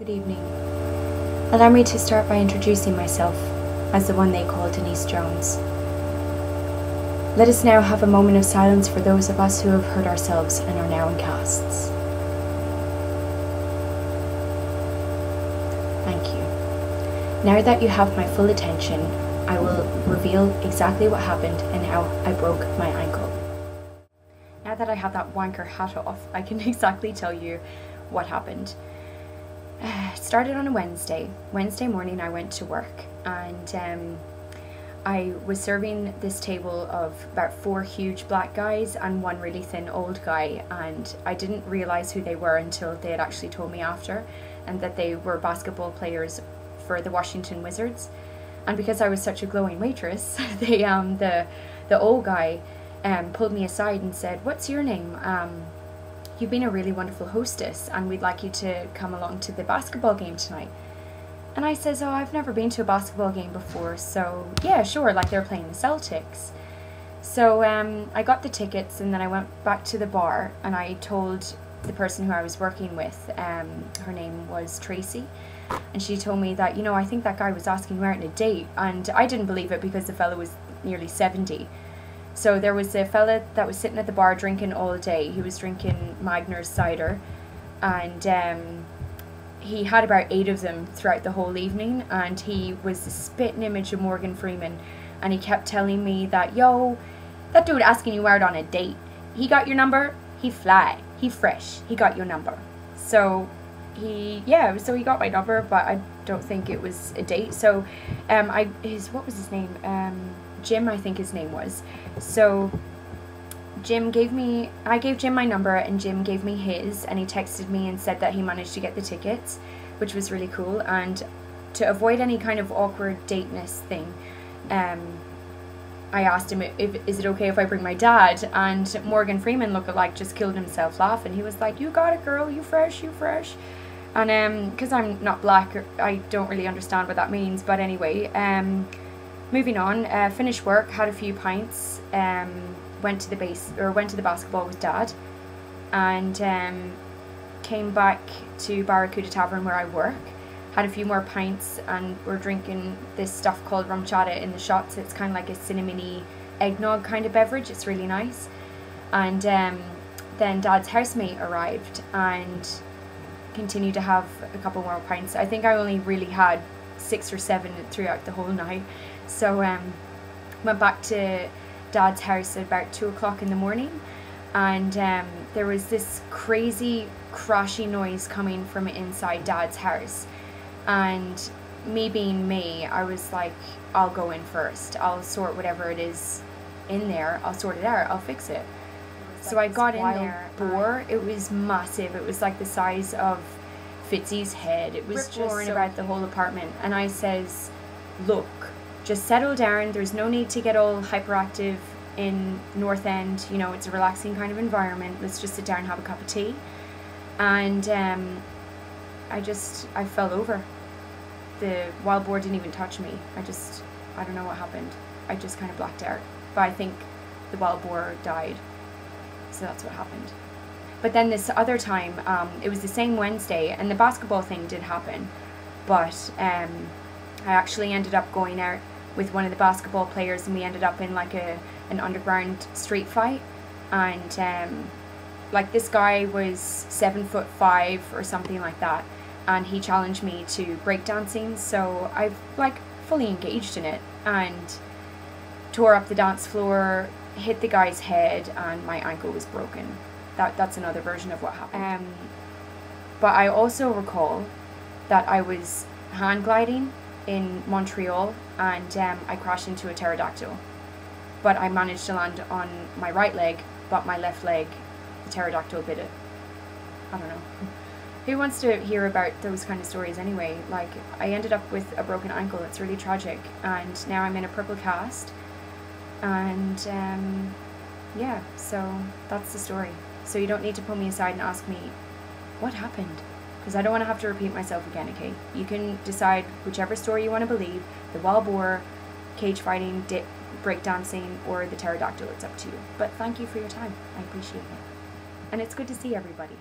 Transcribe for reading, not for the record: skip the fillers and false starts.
Good evening. Allow me to start by introducing myself as the one they call Denise Jones. Let us now have a moment of silence for those of us who have hurt ourselves and are now in casts. Thank you. Now that you have my full attention, I will reveal exactly what happened and how I broke my ankle. Now that I have that wanker hat off, I can exactly tell you what happened. It started on a Wednesday. Wednesday morning I went to work, and I was serving this table of about 4 huge black guys and 1 really thin old guy, and I didn't realize who they were until they had actually told me after, and that they were basketball players for the Washington Wizards. And because I was such a glowing waitress, the old guy pulled me aside and said, "What's your name? You've been a really wonderful hostess and we'd like you to come along to the basketball game tonight." And I says, "Oh, I've never been to a basketball game before, so yeah, sure," like they're playing the Celtics. So I got the tickets, and then I went back to the bar and I told the person who I was working with, her name was Tracy, and she told me that, I think that guy was asking you out on a date, and I didn't believe it because the fella was nearly 70. So there was a fella that was sitting at the bar drinking all day. He was drinking Magner's cider, and he had about 8 of them throughout the whole evening, and he was the spitting image of Morgan Freeman, and he kept telling me that, "Yo, that dude asking you out on a date, he got your number, he fly, he fresh, he got your number." So he got my number, but I don't think it was a date. So what was his name? Jim, I think his name was. So I gave Jim my number, and Jim gave me his, and he texted me and said that he managed to get the tickets, which was really cool. And to avoid any kind of awkward dateness thing, I asked him, is it okay if I bring my dad? And Morgan Freeman lookalike just killed himself laughing. He was like, "You got it, girl, you fresh, you fresh." And because I'm not black, I don't really understand what that means, but anyway, moving on, finished work, had a few pints, went to the basketball with Dad, and came back to Barracuda Tavern where I work, had a few more pints, and we're drinking this stuff called rum chata in the shots. It's kind of like a cinnamony eggnog kind of beverage. It's really nice. And then Dad's housemate arrived and continued to have a couple more pints. I think I only really had 6 or 7 throughout the whole night. So went back to Dad's house at about 2 o'clock in the morning, and there was this crazy crashy noise coming from inside Dad's house, and me being me, I was like, I'll go in first, I'll sort whatever it is in there, I'll sort it out, I'll fix it. So I got in there. Boar, it was massive. It was like the size of Fitzy's head. It was just roaring about the whole apartment, and I says, "Look, just settle down. There's no need to get all hyperactive in North End. It's a relaxing kind of environment. Let's just sit down and have a cup of tea." And I fell over. The wild boar didn't even touch me. I don't know what happened. I just kind of blacked out. But I think the wild boar died. So that's what happened. But then this other time, it was the same Wednesday, and the basketball thing did happen. But I actually ended up going out with one of the basketball players, and we ended up in like an underground street fight. And like this guy was 7'5" or something like that, and he challenged me to breakdancing. So I've like fully engaged in it and tore up the dance floor, hit the guy's head, and my ankle was broken. That's another version of what happened. But I also recall that I was hand gliding in Montreal, and I crashed into a pterodactyl. But I managed to land on my right leg, but my left leg, the pterodactyl bit it. I don't know. Who wants to hear about those kind of stories anyway? Like, I ended up with a broken ankle. It's really tragic, and now I'm in a purple cast. And yeah, so that's the story. So you don't need to pull me aside and ask me what happened, because I don't want to have to repeat myself again. Okay, you can decide whichever story you want to believe: the wild boar, cage fighting, breakdancing, or the pterodactyl. It's up to you. But thank you for your time. I appreciate it, and it's good to see everybody.